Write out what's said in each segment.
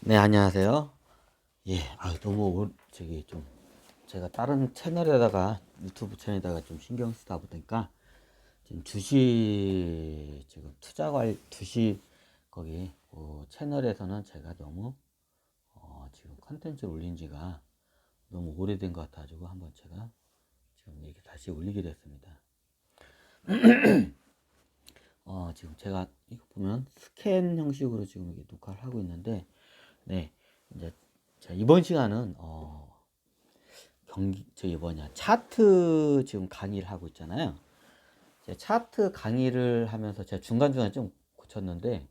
네, 안녕하세요. 예, 너무 저기 좀 제가 다른 채널에다가 유튜브 채널에다가 좀 신경 쓰다 보니까 지금 주식 지금 주식 거기 채널에서는 제가 너무 지금 컨텐츠를 올린 지가 너무 오래된 것 같아가지고 한번 제가 지금 이렇게 다시 올리게 됐습니다. 지금 제가 이거 보면 스캔 형식으로 지금 이렇게 녹화를 하고 있는데, 네, 이제 자, 이번 시간은 저기 뭐냐 차트 지금 강의를 하고 있잖아요. 차트 강의를 하면서 제가 중간중간 좀 고쳤는데,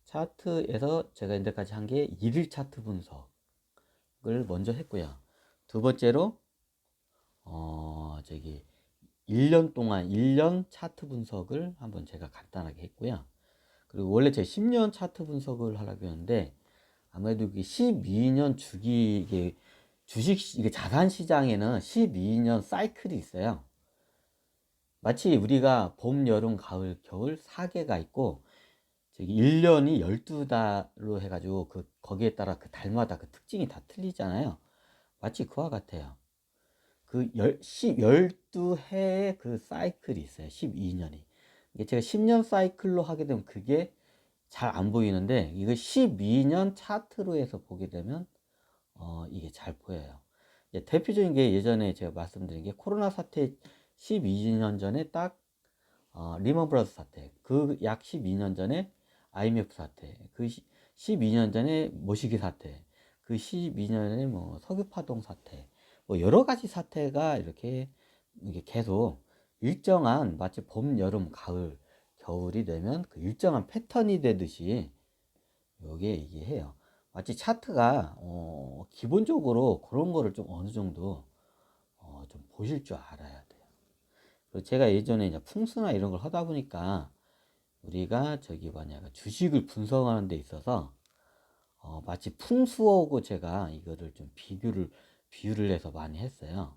차트에서 제가 이제까지 한 게 일일 차트 분석을 먼저 했고요. 두 번째로 저기 1년 동안 1년 차트 분석을 한번 제가 간단하게 했고요. 그리고 원래 제 10년 차트 분석을 하려고 했는데, 아무래도 이게 12년 주기, 이게 이게 자산 시장에는 12년 사이클이 있어요. 마치 우리가 봄, 여름, 가을, 겨울 4개가 있고, 저기 1년이 12달로 해가지고 거기에 따라 그 달마다 그 특징이 다 틀리잖아요. 마치 그와 같아요. 그 12해의 그 사이클이 있어요. 12년이. 이게 제가 10년 사이클로 하게 되면 그게 잘 안 보이는데, 이거 12년 차트로 해서 보게 되면 이게 잘 보여요. 대표적인 게 예전에 제가 말씀드린 게 코로나 사태 12년 전에 딱 리먼 브라더스 사태, 그 약 12년 전에 IMF 사태, 그 12년 전에 모시기 사태, 그 12년 전에 뭐 석유 파동 사태, 뭐 여러 가지 사태가 이렇게 이게 계속 일정한, 마치 봄, 여름, 가을, 겨울이 되면 그 일정한 패턴이 되듯이 요게 이게 해요. 마치 차트가 기본적으로 그런 거를 좀 어느 정도 좀 보실 줄 알아야 돼요. 그리고 제가 예전에 이제 풍수나 이런 걸 하다 보니까 우리가 저기 뭐냐 주식을 분석하는 데 있어서 마치 풍수하고 제가 이거를 좀 비유를 해서 많이 했어요.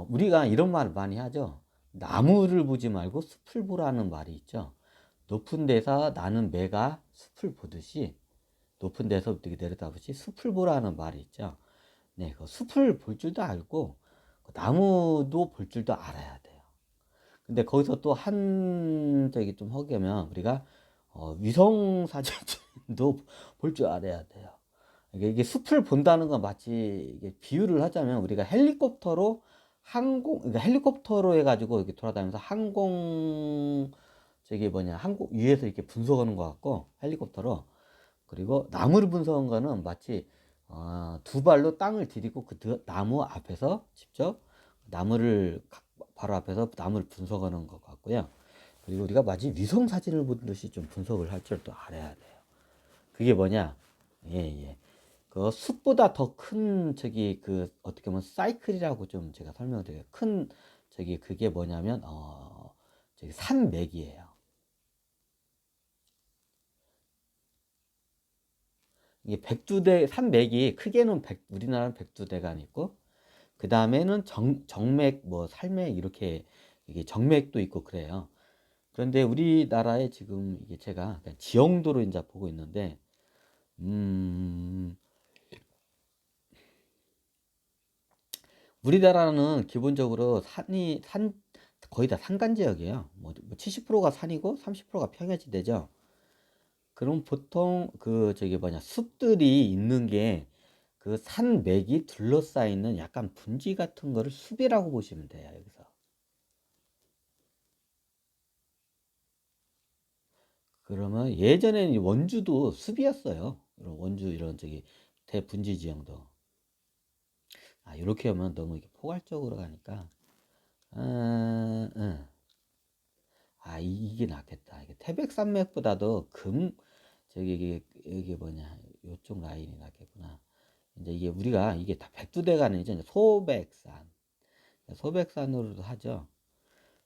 우리가 이런 말을 많이 하죠. 나무를 보지 말고 숲을 보라는 말이 있죠. 높은 데서 나는 매가 숲을 보듯이, 높은 데서 어떻게 내려다보시 숲을 보라는 말이 있죠. 네, 그 숲을 볼 줄도 알고 그 나무도 볼 줄도 알아야 돼요. 근데 거기서 또 한 저기 좀 허기면 우리가 위성 사진도 볼 줄 알아야 돼요. 이게 숲을 본다는 건 마치 이게 비유를 하자면 우리가 헬리콥터로 그러니까 헬리콥터로 해가지고 이렇게 돌아다니면서 저기 뭐냐 항공 위에서 이렇게 분석하는 것 같고, 헬리콥터로. 그리고 나무를 분석한 거는 마치 두 발로 땅을 디디고 그 나무 앞에서 직접 나무를 바로 앞에서 나무를 분석하는 것 같고요. 그리고 우리가 마치 위성 사진을 보듯이 좀 분석을 할 줄 또 알아야 돼요. 그게 뭐냐? 예, 예. 그 숲보다 더 큰 저기 그 어떻게 보면 사이클이라고 좀 제가 설명을 드려요. 큰 저기 그게 뭐냐면 저기 산맥이에요. 이게 산맥이 크게는 우리나라는 백두대간 있고, 그 다음에는 정맥, 뭐 살맥 이렇게 이게 정맥도 있고 그래요. 그런데 우리나라에 지금 이게 제가 그냥 지형도로 이제 보고 있는데, 음, 우리나라는 기본적으로 거의 다 산간 지역이에요. 뭐 70%가 산이고 30%가 평야지대죠. 그럼 보통 그 저기 뭐냐 숲들이 있는 게 그 산맥이 둘러싸이는 약간 분지 같은 거를 숲이라고 보시면 돼요, 여기서. 그러면 예전에는 원주도 숲이었어요. 이런 원주 이런 저기 대분지 지형도. 이렇게 하면 너무 이렇게 포괄적으로 가니까 응. 이게 낫겠다. 이게 태백산맥보다도 저기 이게 뭐냐 요쪽 라인이 낫겠구나. 이제 이게 우리가 이게 다 백두대가 아니죠. 이제 소백산으로도 하죠.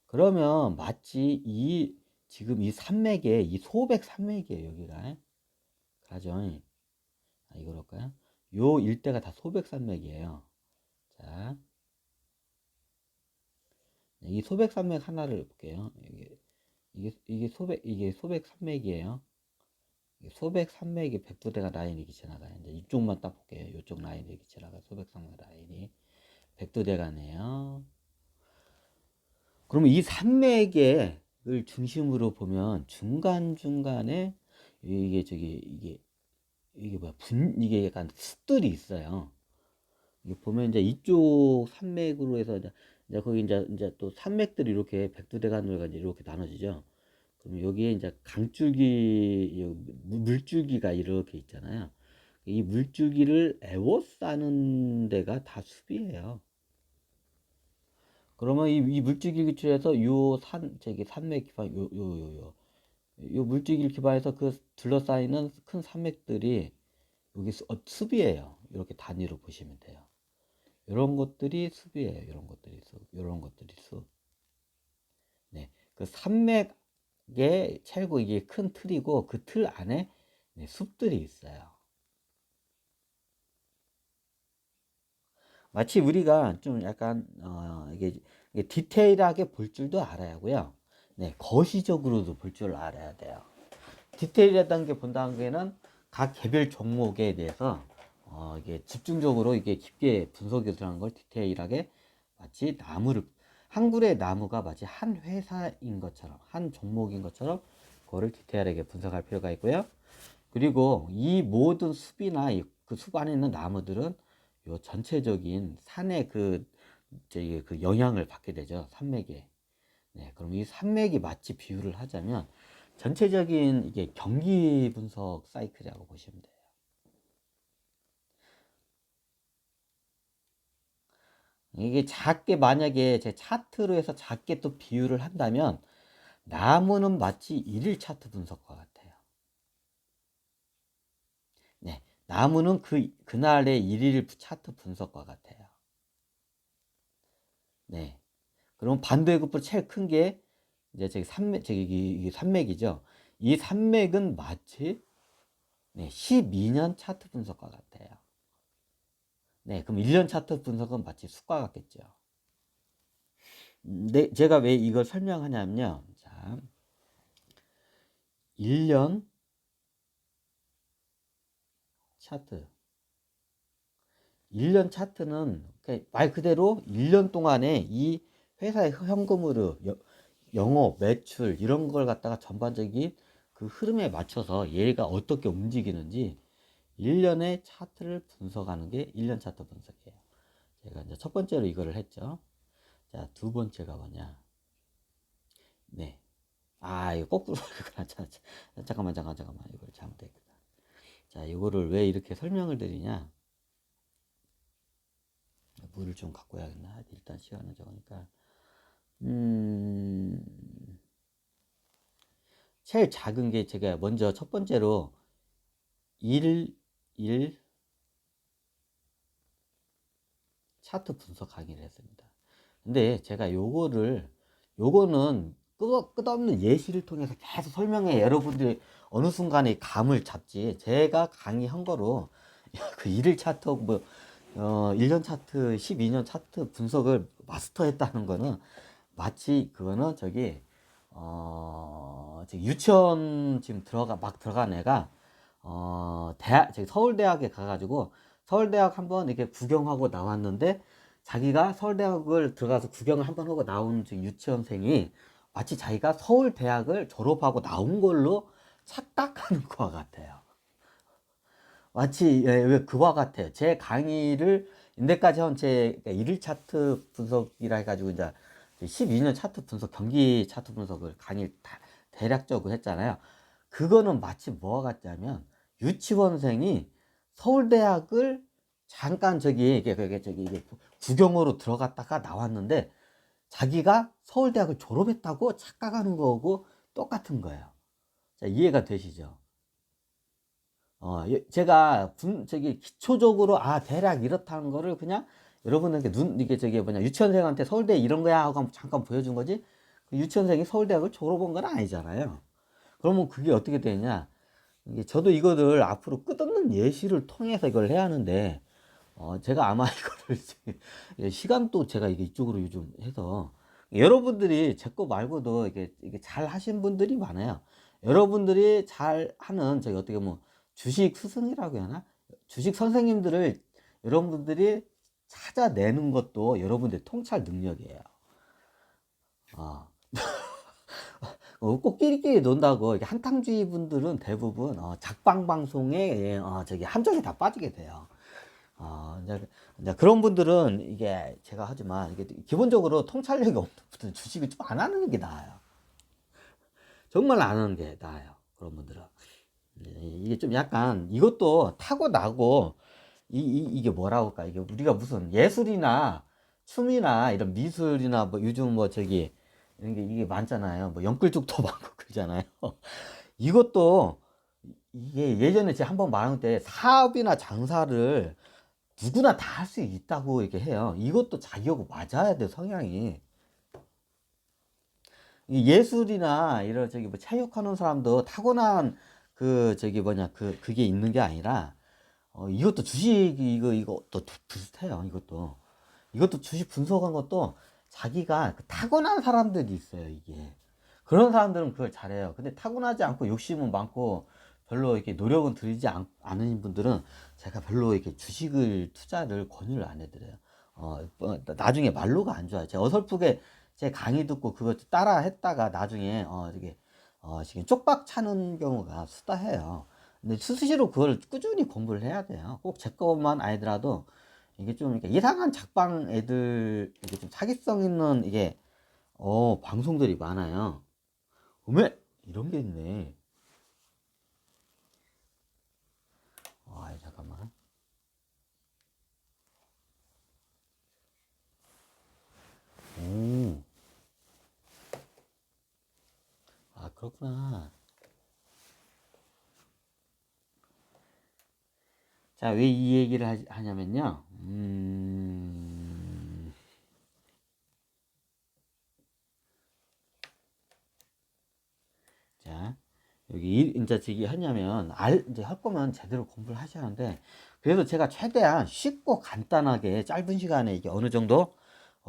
그러면 마치 지금 이 산맥에 이 소백산맥이에요, 여기가. 가정. 이거 그럴까요? 요 일대가 다 소백산맥이에요. 자, 이 소백산맥 하나를 볼게요. 이게 소백산맥이에요. 소백산맥이 백두대간 라인이 이렇게 지나가요. 이제 이쪽만 딱 볼게요. 이쪽 라인이 이렇게 지나가 소백산맥 라인이 백두대간이에요. 그러면 이 산맥을 중심으로 보면 중간중간에 이게 뭐야 이게 약간 숲들이 있어요. 이게 보면 이제 이쪽 산맥으로 해서 이제 거기 이제 또 산맥들이 이렇게 백두대간으로 이렇게 나눠지죠. 그럼 여기에 이제 강줄기, 물줄기가 이렇게 있잖아요. 이 물줄기를 에워싸는 데가 다 숲이에요. 그러면 이 물줄기 기초에서 저기 산맥 기반, 요 물줄기를 기반해서 그 둘러싸이는 큰 산맥들이 여기 숲이에요. 이렇게 단위로 보시면 돼요. 이런 것들이 숲이에요. 이런 것들이 숲. 이런 것들이 숲. 네. 그 산맥의 최고 이게 큰 틀이고 그 틀 안에 네, 숲들이 있어요. 마치 우리가 좀 약간 이게 디테일하게 볼 줄도 알아야 하고요. 네, 거시적으로도 볼 줄 알아야 돼요. 디테일하다는 게 본다는 게는 각 개별 종목에 대해서 이게 집중적으로 이게 깊게 분석이 들어가는 걸 디테일하게 마치 한 그루의 나무가 마치 한 회사인 것처럼 한 종목인 것처럼 그거를 디테일하게 분석할 필요가 있고요. 그리고 이 모든 숲이나 그 숲 안에 있는 나무들은 요 전체적인 산의 그 영향을 받게 되죠. 산맥에. 네, 그럼 이 산맥이 마치 비유를 하자면 전체적인 이게 경기 분석 사이클이라고 보시면 돼요. 이게 작게 만약에 제 차트로 해서 작게 또 비유를 한다면 나무는 마치 일일 차트 분석과 같아요. 네, 나무는 그날의 일일 차트 분석과 같아요. 네, 그럼 반대급부로 제일 큰 게 이제 이게 산맥이죠. 이 산맥은 마치 네, 12년 차트 분석과 같아요. 네, 그럼 1년 차트 분석은 마치 숲과 같겠죠. 네, 제가 왜 이걸 설명하냐면요. 자, 1년 차트. 1년 차트는 말 그대로 1년 동안에 이 회사의 현금으로 영업, 매출 이런 걸 갖다가 전반적인 그 흐름에 맞춰서 얘가 어떻게 움직이는지 1년의 차트를 분석하는 게 1년 차트 분석이에요. 제가 이제 첫 번째로 이거를 했죠. 자, 두 번째가 뭐냐. 네. 이거 거꾸로 잠깐만. 이걸 잘못했다. 자, 이거를 왜 이렇게 설명을 드리냐. 물을 좀 갖고 야겠나. 일단 시간은 적으니까. 제일 작은 게 제가 먼저 첫 번째로 1 차트 분석 강의를 했습니다. 근데 제가 요거는 끝없는 예시를 통해서 계속 설명해 여러분들이 어느 순간에 감을 잡지. 제가 강의한 거로 그 1일 차트 1년 차트 12년 차트 분석을 마스터했다는 거는 마치 그거는 유치원 지금 막 들어간 애가 저기 서울대학에 가가지고 서울대학 한번 이렇게 구경하고 나왔는데 자기가 서울대학을 들어가서 구경을 한번 하고 나온 유치원생이 마치 자기가 서울대학을 졸업하고 나온 걸로 착각하는 것과 같아요. 마치 왜 그와 같아요. 제 강의를 인데까지 한제 1일 차트 분석이라 해가지고 이제 12년 차트 분석, 경기 차트 분석을 강의 대략적으로 했잖아요. 그거는 마치 뭐와 같냐면 유치원생이 서울대학을 잠깐 이게 구경으로 들어갔다가 나왔는데 자기가 서울대학을 졸업했다고 착각하는 거고 똑같은 거예요. 자, 이해가 되시죠? 제가 기초적으로 대략 이렇다는 거를 그냥 여러분에게 이게 뭐냐 유치원생한테 서울대 이런 거야 하고 잠깐 보여준 거지. 그 유치원생이 서울대학을 졸업한 건 아니잖아요. 그러면 그게 어떻게 되냐? 저도 이거를 앞으로 끝없는 예시를 통해서 이걸 해야 하는데 제가 아마 이거를 시간도 제가 이쪽으로 요즘 해서 여러분들이 제 거 말고도 이게 잘 하신 분들이 많아요. 여러분들이 잘 하는 저기 어떻게 뭐 주식 스승이라고 해야 하나? 주식 선생님들을 여러분들이 찾아내는 것도 여러분들의 통찰 능력이에요. 어. 꼭 끼리끼리 논다고 이렇게 한탕주의 분들은 대부분 작방 방송에 저기 함정에 다 빠지게 돼요. 이제 그런 분들은 이게 제가 하지만 이게 기본적으로 통찰력이 없는 분들은 주식을 좀 안 하는 게 나아요. 정말 안 하는 게 나아요. 그런 분들은. 이게 좀 약간 이것도 타고나고 이게 뭐라고 할까? 이게 우리가 무슨 예술이나 춤이나 이런 미술이나 뭐 요즘 뭐 저기 이런 게 이게 많잖아요. 뭐 연끌죽도 많고 그러잖아요. 이것도 이게 예전에 제가 한번 말한 때 사업이나 장사를 누구나 다 할 수 있다고 이렇게 해요. 이것도 자기하고 맞아야 돼, 성향이. 이 예술이나 이런 저기 뭐 체육하는 사람도 타고난 그 저기 뭐냐 그게 있는 게 아니라 이것도 주식 이것도 비슷해요. 이것도 주식 분석한 것도 자기가 그 타고난 사람들이 있어요. 이게 그런 사람들은 그걸 잘해요. 근데 타고나지 않고 욕심은 많고 별로 이렇게 노력은 들이지 않은 분들은 제가 별로 이렇게 주식을 투자를 권유를 안 해드려요. 나중에 말로가 안 좋아요. 제가 어설프게 제 강의 듣고 그거 따라 했다가 나중에 이게 지금 쪽박 차는 경우가 수다해요. 근데 스스로 그걸 꾸준히 공부를 해야 돼요. 꼭 제 것만 아니더라도 이게 좀 이렇게 이상한 작방 애들 이게 좀 사기성 있는 이게 방송들이 많아요. 어메 이런 게 있네. 잠깐만. 오, 그렇구나. 자, 왜 이 얘기를 하냐면요. 자, 여기 이제 저기 하냐면 이제 할 거면 제대로 공부를 하셔야 하는데 그래서 제가 최대한 쉽고 간단하게 짧은 시간에 이게 어느 정도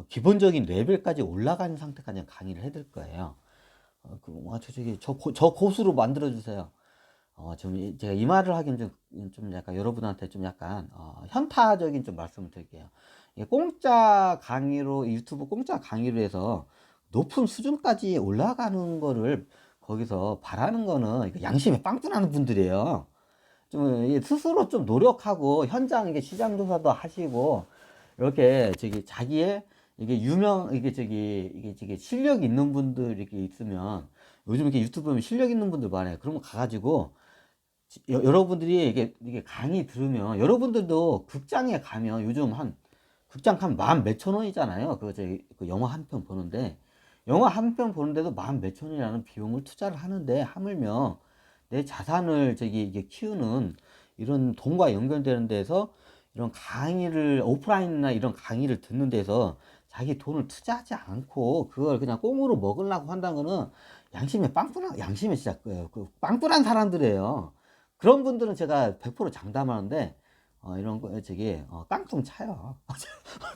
기본적인 레벨까지 올라가는 상태까지 강의를 해드릴 거예요. 저 고수로 만들어 주세요. 제가 이 말을 하긴 좀 약간 여러분한테 좀 약간 현타적인 좀 말씀을 드릴게요. 이게 공짜 강의로 유튜브 공짜 강의로 해서 높은 수준까지 올라가는 거를 거기서 바라는 거는 이거 양심에 빵꾸나는 분들이에요. 좀 스스로 좀 노력하고 현장 이게 시장 조사도 하시고 이렇게 저기 자기의 이게 이게 저기 실력 있는 분들 이렇게 있으면 요즘 이렇게 유튜브 보면 실력 있는 분들 많아요. 그런 거 가가지고 여러분들이 이게 강의 들으면 여러분들도 극장에 가면 요즘 한 극장 한 만 몇천 원이잖아요. 그 영화 한 편 보는데 영화 한 편 보는데도 만 몇천 원이라는 비용을 투자를 하는데 하물며 내 자산을 저기 이게 키우는 이런 돈과 연결되는 데서 이런 강의를 오프라인이나 이런 강의를 듣는 데서 자기 돈을 투자하지 않고 그걸 그냥 꽁으로 먹으려고 한다는 거는 양심에 진짜 그 빵꾸난 사람들이에요. 그런 분들은 제가 100% 장담하는데 이런 거 저기 깡통 차요.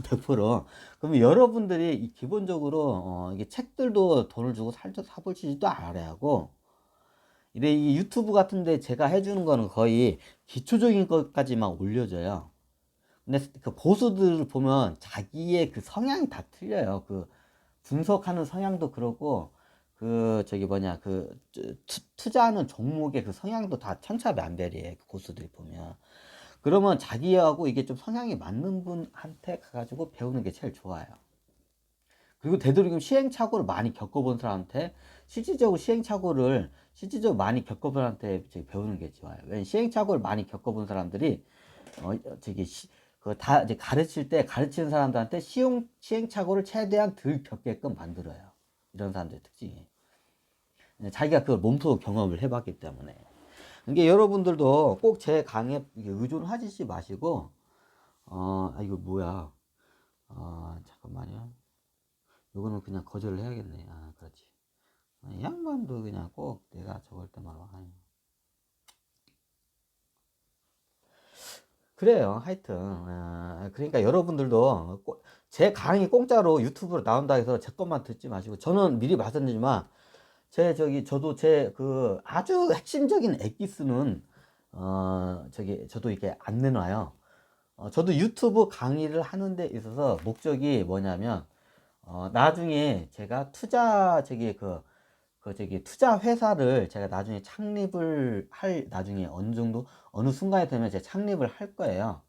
100%. 그러면 여러분들이 기본적으로 이게 책들도 돈을 주고 사보시지도 않아야 하고 이래 이 유튜브 같은데 제가 해주는 거는 거의 기초적인 것까지만 올려줘요. 근데 그 보수들을 보면 자기의 그 성향이 다 틀려요. 그 분석하는 성향도 그렇고 그 저기 뭐냐 그 투자하는 종목의 그 성향도 다 천차만별이에요. 그 고수들이 보면. 그러면 자기하고 이게 좀 성향이 맞는 분한테 가가지고 배우는 게 제일 좋아요. 그리고 되도록이면 시행착오를 많이 겪어본 사람한테 실질적으로 많이 겪어본 사람한테 배우는 게 좋아요. 왜냐면 시행착오를 많이 겪어본 사람들이 저기 그다 이제 가르칠 때 가르치는 사람들한테 시행착오를 최대한 덜 겪게끔 만들어요. 이런 사람들의 특징이. 자기가 그걸 몸소 경험을 해봤기 때문에. 이게 여러분들도 꼭 제 강의에 의존하지 마시고, 이거 뭐야. 잠깐만요. 이거는 그냥 거절을 해야겠네. 그렇지. 이 양반도 그냥 꼭 내가 저걸 때만 와. 그래요. 하여튼. 그러니까 여러분들도 제 강의 공짜로 유튜브로 나온다 해서 제 것만 듣지 마시고, 저는 미리 말씀드리지만, 저도 제 그 아주 핵심적인 엑기스는, 저도 이게 안 내놔요. 저도 유튜브 강의를 하는 데 있어서 목적이 뭐냐면, 나중에 제가 투자 회사를 제가 나중에 창립을 나중에 어느 정도, 어느 순간에 되면 제가 창립을 할 거예요.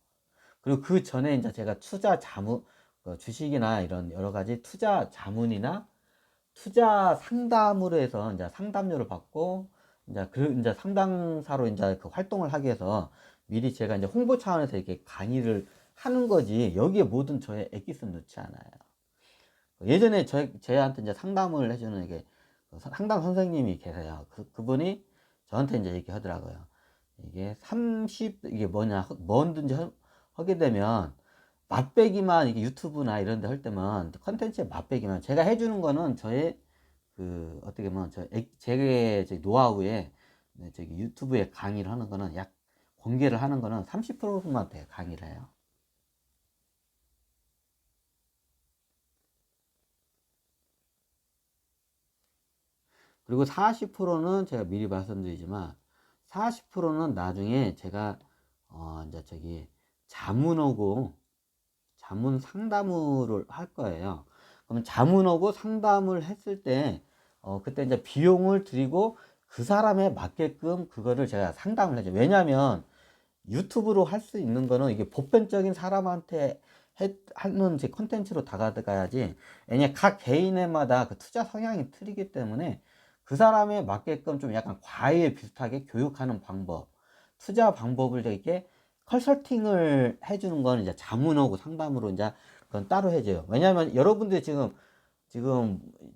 그리고 그 전에 이제 제가 투자 자문, 주식이나 이런 여러 가지 투자 자문이나 투자 상담으로 해서 이제 상담료를 받고, 이제 상담사로 이제 그 활동을 하기 위해서 미리 제가 이제 홍보 차원에서 이렇게 강의를 하는 거지, 여기에 모든 저의 엑기스는 넣지 않아요. 예전에 저한테 이제 상담을 해주는 이게 상담 선생님이 계세요. 그분이 저한테 이제 얘기 하더라고요. 이게 뭐든지 하게 되면 맛배기만, 이게 유튜브나 이런 데 할 때만 컨텐츠에 맛배기만 제가 해주는 거는 저의 어떻게 보면 제 노하우에, 저기 유튜브에 강의를 하는 거는 공개를 하는 거는 30%만 돼, 강의를 해요. 그리고 40%는 제가 미리 말씀드리지만, 40%는 나중에 제가 이제 자문 오고 자문 상담을 할 거예요. 그러면 자문 오고 상담을 했을 때, 그때 이제 비용을 드리고 그 사람에 맞게끔 그거를 제가 상담을 해줘. 왜냐면 유튜브로 할 수 있는 거는 이게 보편적인 사람한테 하는 제 컨텐츠로 다가가야지. 왜냐, 각 개인마다 그 투자 성향이 틀리기 때문에 그 사람에 맞게끔 좀 약간 과외 비슷하게 교육하는 방법, 투자 방법을 이렇게 컨설팅을 해주는 건 이제 자문하고 상담으로 이제 그건 따로 해줘요. 왜냐하면 여러분들이 지금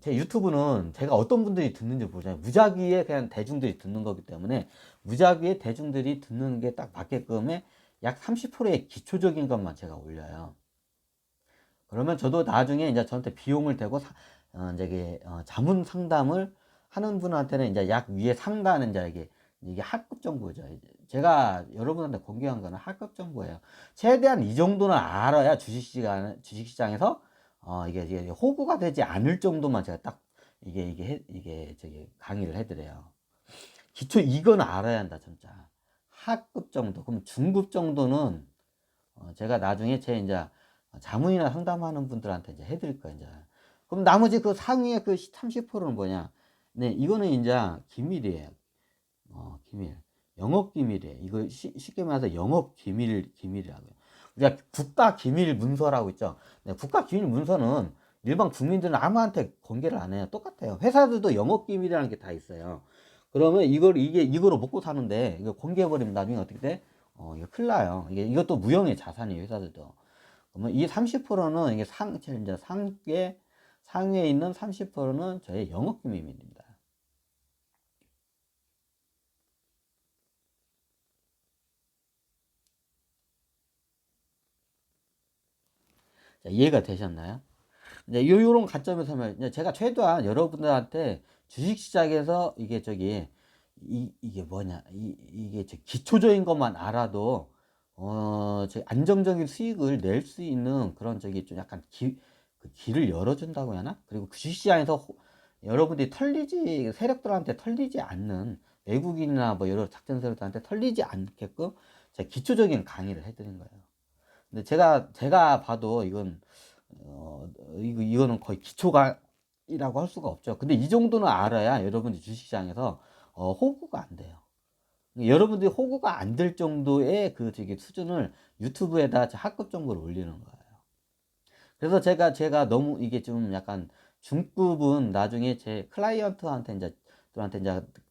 제 유튜브는 제가 어떤 분들이 듣는지 모르잖아요. 무작위에 그냥 대중들이 듣는 거기 때문에 무작위에 대중들이 듣는 게 딱 맞게끔의 약 30%의 기초적인 것만 제가 올려요. 그러면 저도 나중에 이제 저한테 비용을 대고 자문 상담을 하는 분한테는 이제 약 위에 상단은 이게 하급 정보죠. 제가 여러분한테 공개한 거는 하급 정보예요. 최대한 이 정도는 알아야 주식시장에서 이게 호구가 되지 않을 정도만 제가 딱 강의를 해드려요. 기초 이건 알아야 한다, 진짜. 하급 정도. 그럼 중급 정도는 제가 나중에 이제 자문이나 상담하는 분들한테 이제 해드릴 거예요, 이제. 그럼 나머지 그 상위의 그 30%는 뭐냐? 네, 이거는 이제 기밀이에요. 기밀. 영업 기밀이에요. 이거 쉽게 말해서 영업 기밀이라고요. 우리가 국가 기밀 문서라고 있죠. 네, 국가 기밀 문서는 일반 국민들은 아무한테 공개를 안 해요. 똑같아요. 회사들도 영업 기밀이라는 게 다 있어요. 그러면 이거로 먹고 사는데 이거 공개해버리면 나중에 어떻게 돼? 이거 큰일 나요. 이것도 무형의 자산이에요, 회사들도. 그러면 이 30%는 이게 이제 상위에 있는 30%는 저의 영업 기밀입니다. 자, 이해가 되셨나요? 이제 요런 관점에서 하면 이제 제가 최대한 여러분들한테 주식시장에서 이게 뭐냐, 이게 기초적인 것만 알아도 안정적인 수익을 낼 수 있는 그런 좀 약간 그 길을 열어준다고 해야 하나? 그리고 그 주식시장에서 여러분들이 세력들한테 털리지 않는, 외국인이나 뭐 여러 작전 세력들한테 털리지 않게끔 제가 기초적인 강의를 해드린 거예요. 근데 제가 봐도 이거는 거의 기초가이라고 할 수가 없죠. 근데 이 정도는 알아야 여러분들 주식시장에서 호구가 안 돼요. 여러분들이 호구가 안 될 정도의 수준을 유튜브에다 학급 정보를 올리는 거예요. 그래서 제가 너무 이게 좀 약간 중급은 나중에 제 클라이언트한테 이제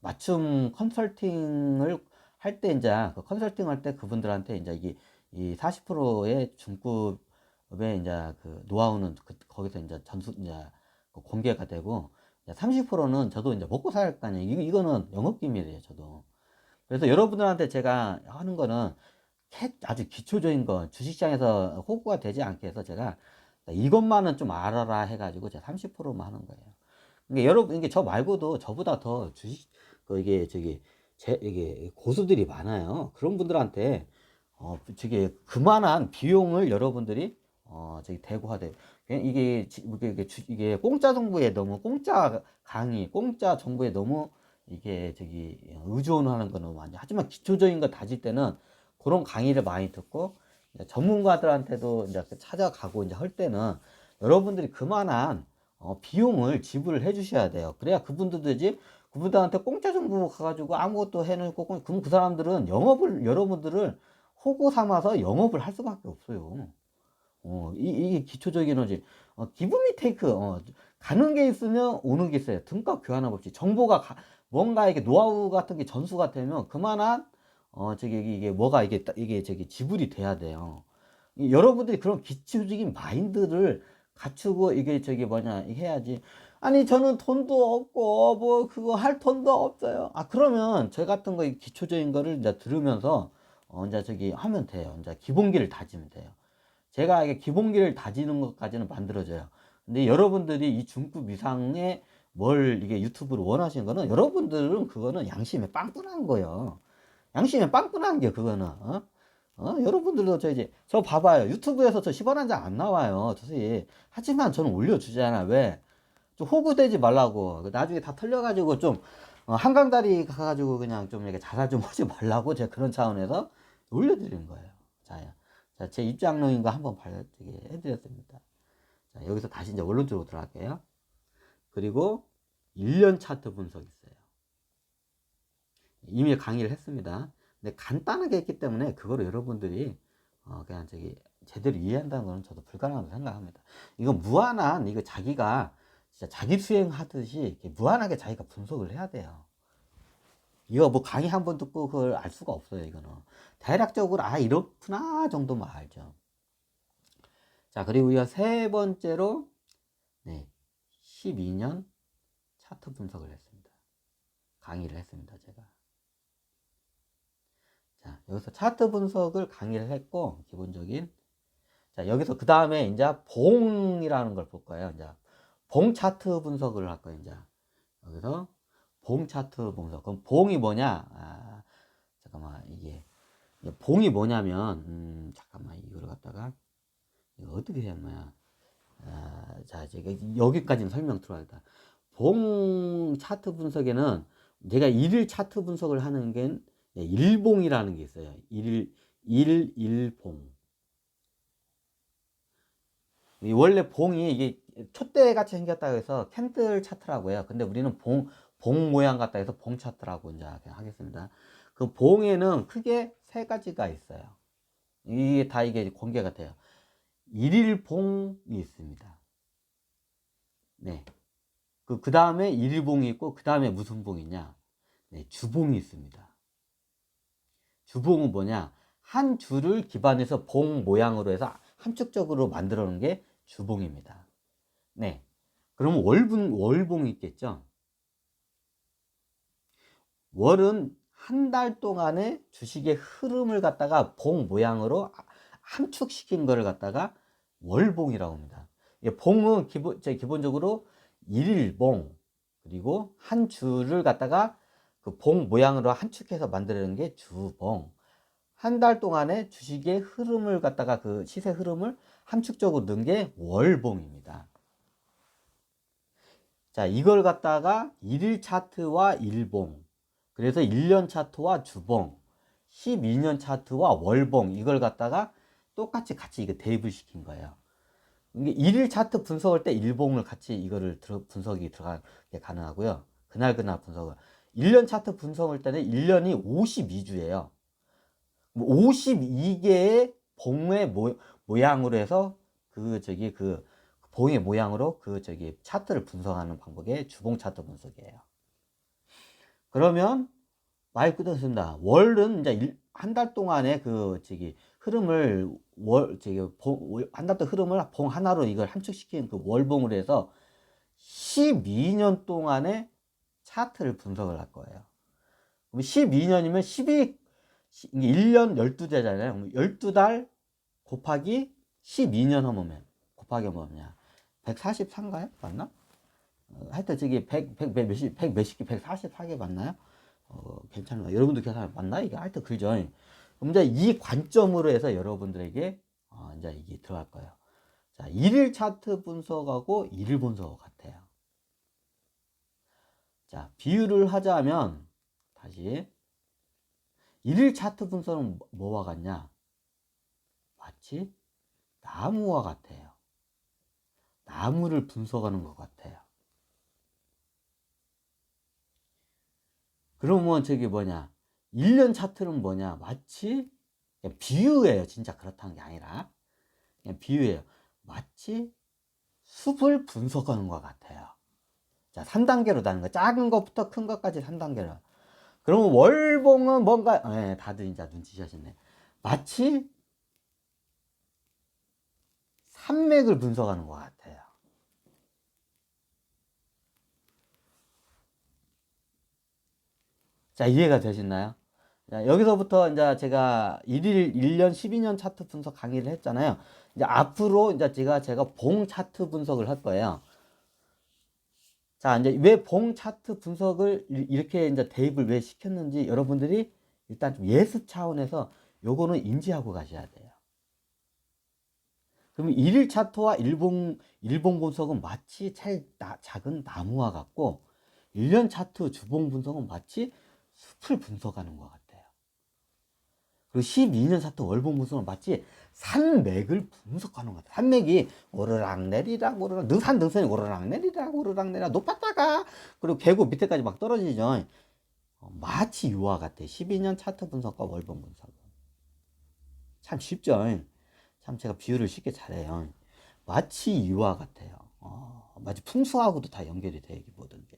맞춤 컨설팅을 할 때, 이제 그 컨설팅 할 때 그분들한테 이제 이 40%의 중급의 이제 그 노하우는 거기서 이제 이제 공개가 되고, 30%는 저도 이제 먹고 살 거 아니에요. 이거는 영업 기밀이에요, 저도. 그래서 여러분들한테 제가 하는 거는 아주 기초적인 거, 주식시장에서 호구가 되지 않게 해서 제가 이것만은 좀 알아라 해가지고 제가 30%만 하는 거예요. 그러니까 여러분, 이게 저 말고도 저보다 더 이게 고수들이 많아요. 그런 분들한테 그만한 비용을 여러분들이 저기 대구화돼. 이게 공짜 정부에 너무 공짜 강의, 공짜 정부에 너무 이게 저기 의존하는 거 너무 많이. 하지만 기초적인 거 다질 때는 그런 강의를 많이 듣고 이제 전문가들한테도 이제 찾아가고 이제 할 때는 여러분들이 그만한 비용을 지불을 해 주셔야 돼요. 그래야 그분들도 이제 그분들한테 공짜 정보 가가지고 아무것도 해놓고 그럼 그 사람들은 영업을 여러분들을 호구 삼아서 영업을 할 수밖에 없어요. 이게 기초적인 거지. 기브미 테이크, 가는 게 있으면 오는 게 있어요. 등가 교환함 없이. 정보가, 뭔가 이게 노하우 같은 게 전수가 되면 그만한, 이게 뭐가 이게 저기 지불이 돼야 돼요. 여러분들이 그런 기초적인 마인드를 갖추고 이게 저기 뭐냐, 해야지. 아니, 저는 돈도 없고, 뭐, 그거 할 돈도 없어요. 그러면 저 같은 거, 기초적인 거를 이제 들으면서, 이제 저기 하면 돼요. 이제 기본기를 다지면 돼요. 제가 이게 기본기를 다지는 것까지는 만들어져요. 근데 여러분들이 이 중급 이상의 뭘 이게 유튜브를 원하시는 거는 여러분들은 그거는 양심에 빵꾸난 거예요. 양심에 빵꾸난 게 그거는 여러분들도 저 봐봐요. 유튜브에서 저 10원 한 장 안 나와요. 저기 하지만 저는 올려주잖아. 왜? 좀 호구되지 말라고. 나중에 다 털려가지고 좀 한강다리 가가지고 그냥 좀 이렇게 자살 좀 하지 말라고 제가 그런 차원에서 올려드리는 거예요. 자, 제 입장론인 거 한번 해드렸습니다. 자, 여기서 다시 이제 원론적으로 들어갈게요. 그리고 1년 차트 분석 있어요. 이미 강의를 했습니다. 근데 간단하게 했기 때문에 그거를 여러분들이 그냥 제대로 이해한다는 거는 저도 불가능하다고 생각합니다. 이거 무한한 이거 자기가 진짜 자기 수행하듯이 이렇게 무한하게 자기가 분석을 해야 돼요. 이거 뭐 강의 한 번 듣고 그걸 알 수가 없어요. 이거는 대략적으로 이렇구나 정도만 알죠. 자, 그리고 이거 세 번째로 12년 차트 분석을 했습니다. 강의를 했습니다. 제가. 자, 여기서 차트 분석을 강의를 했고 기본적인. 자, 여기서 그 다음에 이제 봉이라는 걸 볼 거예요. 이제 봉 차트 분석을 할 거예요. 이제 여기서 봉 차트 분석. 그럼 봉이 뭐냐? 잠깐만, 이게 봉이 뭐냐면 잠깐만, 이거를 갖다가 이거 어떻게 해야 하냐? 자, 제가 여기까지는 설명 들어야겠다. 봉 차트 분석에는 제가 일일 차트 분석을 하는 게 일봉이라는 게 있어요. 일봉. 원래 봉이 이게 촛대 같이 생겼다고 해서 캔들 차트라고 해요. 근데 우리는 봉 모양 같다 해서 봉 차트라고 이제 하겠습니다. 그 봉에는 크게 세 가지가 있어요. 이게 다 이게 공개가 돼요. 일일봉이 있습니다. 네. 그 다음에 일일봉이 있고, 그 다음에 무슨 봉이냐? 네, 주봉이 있습니다. 주봉은 뭐냐? 한 줄을 기반해서 봉 모양으로 해서 함축적으로 만들어 놓은 게 주봉입니다. 네. 그러면 월봉이 있겠죠? 월은 한 달 동안의 주식의 흐름을 갖다가 봉 모양으로 함축시킨 거를 갖다가 월봉이라고 합니다. 봉은 기본적으로 일봉, 그리고 한 줄을 갖다가 그 봉 모양으로 함축해서 만드는 게 주봉. 한 달 동안의 주식의 흐름을 갖다가 그 시세 흐름을 함축적으로 넣은 게 월봉입니다. 자, 이걸 갖다가 일일 차트와 일봉, 그래서 1년 차트와 주봉, 12년 차트와 월봉, 이걸 갖다가 똑같이 같이 이거 대입을 시킨 거예요. 이게 일일 차트 분석할 때 일봉을 같이 이거를 분석이 들어가게 가능하고요. 그날 분석을. 1년 차트 분석할 때는 1년이 52주예요. 52개의 봉의 모양으로 해서 그 봉의 모양으로 차트를 분석하는 방법이 주봉 차트 분석이에요. 그러면 말 그대로 쓴다. 월은 이제 한 달 동안의 흐름을 한 달 동안 흐름을 봉 하나로 이걸 함축시킨 그 월봉으로 해서 12년 동안의 차트를 분석을 할 거예요. 그럼 12년이면 1년 12대잖아요. 12달 곱하기 12년 하면 곱하기 뭐냐? 144인가요? 맞나? 하여튼 100 몇십 개, 144개 맞나요? 괜찮나요? 여러분들 계산 맞나요? 이게 하여튼 그죠? 그럼 이제 이 관점으로 해서 여러분들에게 이제 이게 들어갈 거예요. 자, 일일 차트 분석하고 일일 분석하고 같아요. 자, 비유를 하자면 다시 일일 차트 분석은 뭐와 같냐? 마치 나무와 같아요. 나무를 분석하는 것 같아요. 그러면 저기 뭐냐? 1년 차트는 뭐냐? 마치 그냥 비유예요. 진짜 그렇다는 게 아니라 그냥 비유예요. 마치 숲을 분석하는 것 같아요. 자, 3단계로 다는 거. 작은 것부터 큰 것까지 3단계로. 그러면 월봉은 뭔가, 네, 다들 이제 눈치채셨네. 마치 산맥을 분석하는 것 같아요. 자, 이해가 되시나요? 자, 여기서부터 이제 제가 1년 12년 차트 분석 강의를 했잖아요. 이제 앞으로 이제 제가 봉 차트 분석을 할 거예요. 자, 이제 왜 봉 차트 분석을 이렇게 이제 대입을 왜 시켰는지 여러분들이 일단 좀 예습 차원에서 요거는 인지하고 가셔야 돼요. 그러면 일일 차트와 일봉 분석은 마치 작은 나무와 같고 1년 차트 주봉 분석은 마치 숲을 분석하는 것 같아요. 그리고 12년 차트 월봉 분석은 마치 산맥을 분석하는 것 같아요. 산맥이 오르락내리락 오르락 능선이 오르락내리락 오르락내리락 높았다가 그리고 계곡 밑에까지 막 떨어지죠. 마치 이와 같아요. 12년 차트 분석과 월봉 분석은. 참 쉽죠. 참 제가 비유를 쉽게 잘해요. 마치 이와 같아요. 마치 풍수하고도 다 연결이 돼요. 모든 게.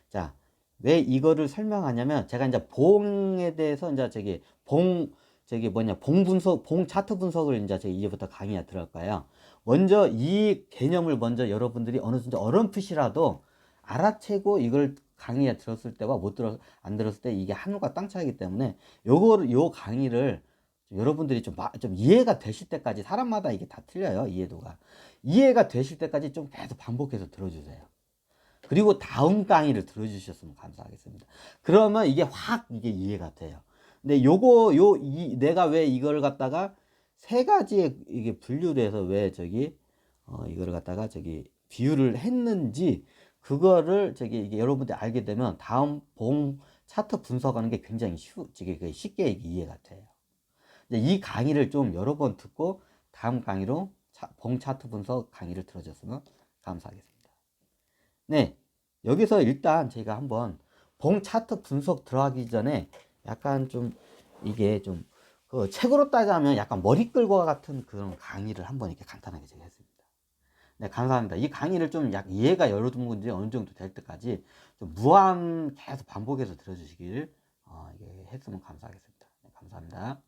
자, 왜 이거를 설명하냐면 제가 이제 봉에 대해서 이제 봉 분석, 봉 차트 분석을 이제 제가 이제부터 강의에 들어갈 거예요. 먼저 이 개념을 먼저 여러분들이 어느 정도 어렴풋이라도 알아채고 이걸 강의에 들었을 때와 안 들었을 때 이게 하늘과 땅 차이기 때문에 요 강의를 여러분들이 좀 이해가 되실 때까지 사람마다 이게 다 틀려요. 이해도가. 이해가 되실 때까지 좀 계속 반복해서 들어주세요. 그리고 다음 강의를 들어주셨으면 감사하겠습니다. 그러면 이게 이해가 돼요. 근데 내가 왜 이걸 갖다가 세 가지의 이게 분류를 해서 왜 이거를 갖다가 비유를 했는지, 그거를 이게 여러분들이 알게 되면 다음 봉 차트 분석하는 게 굉장히 쉽게 이해가 돼요. 이 강의를 좀 여러 번 듣고 다음 강의로 봉 차트 분석 강의를 들어줬으면 감사하겠습니다. 네, 여기서 일단 제가 한번 봉 차트 분석 들어가기 전에 약간 좀 이게 좀 그 책으로 따자면 약간 머리 끌고 같은 그런 강의를 한번 이렇게 간단하게 제가 했습니다. 네, 감사합니다. 이 강의를 좀 이해가 여러분들이 어느 정도 될 때까지 좀 무한 계속 반복해서 들어주시길 이게 했으면 감사하겠습니다. 네, 감사합니다.